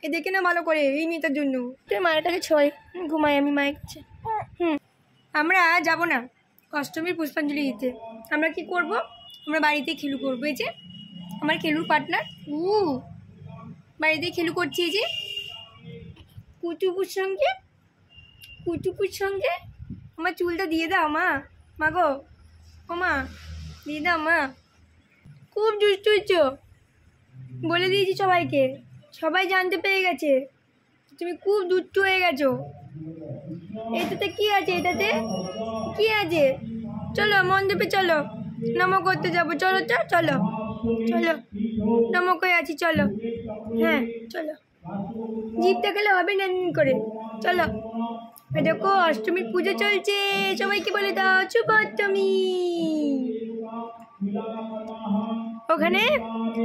এ দেখে না ভালো করে, এই মেয়েটার জন্য। তুই মায়েরটাকে ছয়, ঘুমাই আমি মায়ের কাছে। আমরা যাব না অষ্টমীর পুষ্পাঞ্জলি দিতে। আমরা কি করব? আমরা বাড়িতেই খেলু করবো। এই যে আমার খেলুর পার্টনার, বাড়িতেই খেলু করছি। এই যে কুটুকুর সঙ্গে, কুটুকুর সঙ্গে। আমার চুলটা দিয়ে দাও মা, মা গো, ও মা দিয়ে দাও মা। খুব দুষ্ট হচ্ছ, বলে দিয়েছি সবাইকে, সবাই জানতে পেরে গেছে তুমি খুব দুষ্ট হয়ে গেছো। এটাতে কি আছে? এটাতে কি আছে? চলো মণ্ডপে চলো, নমক করতে যাবো। চলো তো, চলো চলো, নমক হয়ে আছি, চলো। হ্যাঁ চলো, জিপটা গেলে হবে না এমনি করে। চলো, দেখো অষ্টমীর পুজো চলছে, সবাইকে বলে দাও শুভ অষ্টমী। ওখানে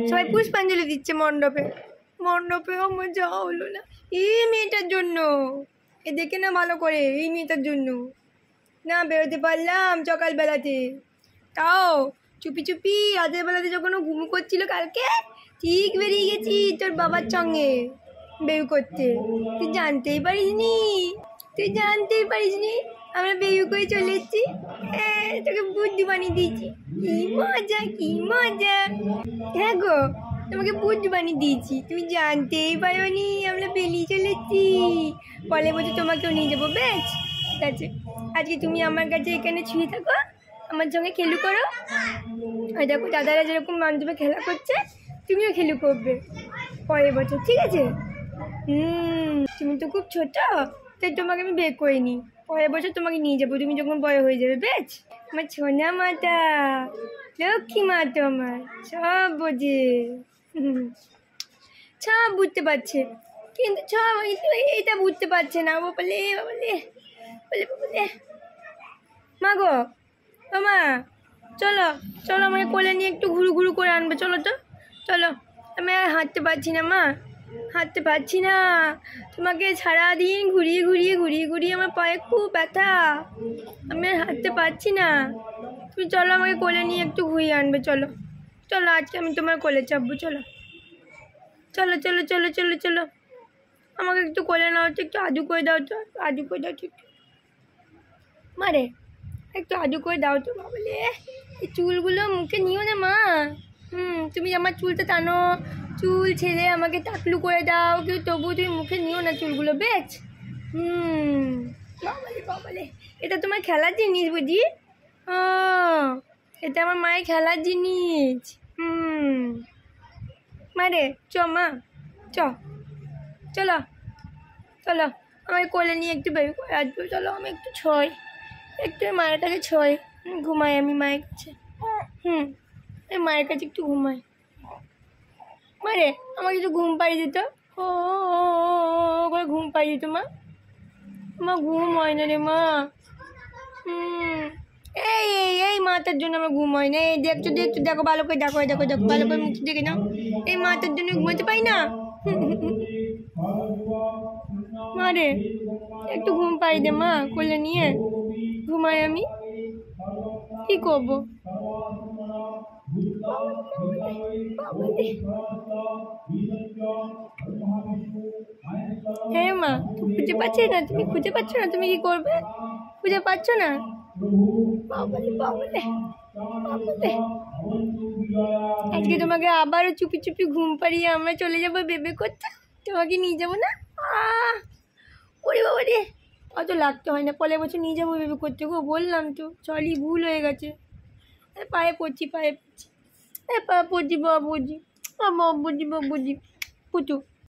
সবাই পুষ্পাঞ্জলি দিচ্ছে মণ্ডপে। মণ্ডপেও আমার যাওয়া হলো না এই মেয়েটার জন্য। এ দেখে না ভালো করে, এই মেয়েটার জন্য না বেরোতে পারলাম সকালবেলাতে। তাও চুপি চুপি রাতের বেলাতে যখন ও ঘুমু করছিল কালকে, ঠিক বেরিয়ে গেছি তোর বাবার সঙ্গে বেরু করতে। তুই জানতেই পারিসনি, তুই জানতেই পারিসনি আমরা বেরু করে চলে এসেছি। হ্যাঁ, তোকে বুদ্ধি বানিয়ে দিয়েছি। কি মজা, কি মজা। হ্যাঁ গো, তোমাকে বুদ্ধি বানিয়ে দিয়েছি, তুমি জানতেই পারোনি আমরা বেরিয়ে চলে এসেছি। পরের বছর তোমাকেও নিয়ে যাবো, বেশ? ঠিক আছে, আজকে তুমি আমার কাছে এখানে শুয়ে থাকো, আমার সঙ্গে খেলু করো। আর দেখো দাদারা যেরকম মণ্ডপে খেলা করছে, তুমিও খেলু করবে পরের বছর, ঠিক আছে? তুমি তো খুব ছোট, তাই তোমাকে আমি বের করে নিই। পরের বছর তোমাকে নিয়ে যাবো তুমি যখন বড় হয়ে যাবে, বেশ? আমার সোনা মাতা, লক্ষ্মী মা তো আমার, সব বোঝে, সব বুঝতে পারছে, কিন্তু সব এইটা বুঝতে পারছে না। ও বলে বলে বলে বলে মা গো, ও মা, চলো চলো, আমাকে কোলে নিয়ে একটু ঘুরু ঘুরু করে আনবে, চলো তো, চলো। আমি আর হাঁটতে পারছি না মা, হাঁটতে পারছি না। তোমাকে সারাদিন ঘুরিয়ে ঘুরিয়ে ঘুরিয়ে ঘুরিয়ে আমার পায়ে খুব ব্যথা, আমি আর হাঁটতে পারছি না। তুমি চলো, আমাকে কোলে নিয়ে একটু ঘুরিয়ে আনবে, চলো চলো, আজকে আমি তোমার কোলে চাপবো, চলো চলো চলো চলো চলো চলো। আমাকে একটু কোলে নাও তো, একটু আদু করে দাও তো, আদু করে দাও তো একটু, মারে একটু আদু করে দাও তো। বাবলে, এই চুলগুলো মুখে নিও না মা। তুমি আমার চুলটা টানো, চুল ছেড়ে আমাকে টাকলু করে দাও, কিন্তু তবুও তুমি মুখে নিও না চুলগুলো, বেশ? বাবালে বাবালে, এটা তোমার খেলার জিনিস বুঝি? ও, এটা আমার মায়ের খেলার জিনিস। মারে চ মা, চ, চলো চলো, আমাকে কোলে নিয়ে একটু বের করে আসবো, চলো। আমি একটু ছয়, একটু মায়েরটাকে ছয়, ঘুমাই আমি মায়ের কাছে। এই মায়ের কাছে একটু ঘুমাই। মারে আমাকে একটু ঘুম পাড়িয়ে দিত, ও করে ঘুম পাড়িয়ে দিত মা। আমার ঘুম হয় না রে মা। এই এই এই মাথার জন্য আমার ঘুম হয় না। এই দেখছো, দেখছো, দেখো ভালো করে, দেখো দেখো দেখো, ভালো করে মুখ দেখে নাও। এই মাথার জন্য ঘুমাতে পাই না। মারে একটু ঘুম পাই দে মা, কোলে নিয়ে ঘুমাই আমি, কি করবো? হ্যাঁ মা, খুঁজে পাচ্ছি না, তুমি খুঁজে পাচ্ছ না, তুমি কি করবে? খুঁজে পাচ্ছ না? বাবালে বাবালে বাবালে, আজকে তোমাকে আবারও চুপি চুপি ঘুম পাড়িয়ে আমরা চলে যাবো বেবে করতে, তোমাকে নিয়ে যাবো না? ওরে বাবা রে, অত লাগতে হয় না, পরের বছর নিয়ে যাবো বেবে করতে গো, বললাম তো, চলি ভুল হয়ে গেছে। পায়ে পড়ছি, পায়ে পড়ছি, পা পড়ছি, বাবুজি, বাবুজি, বাবুজি, পুটু।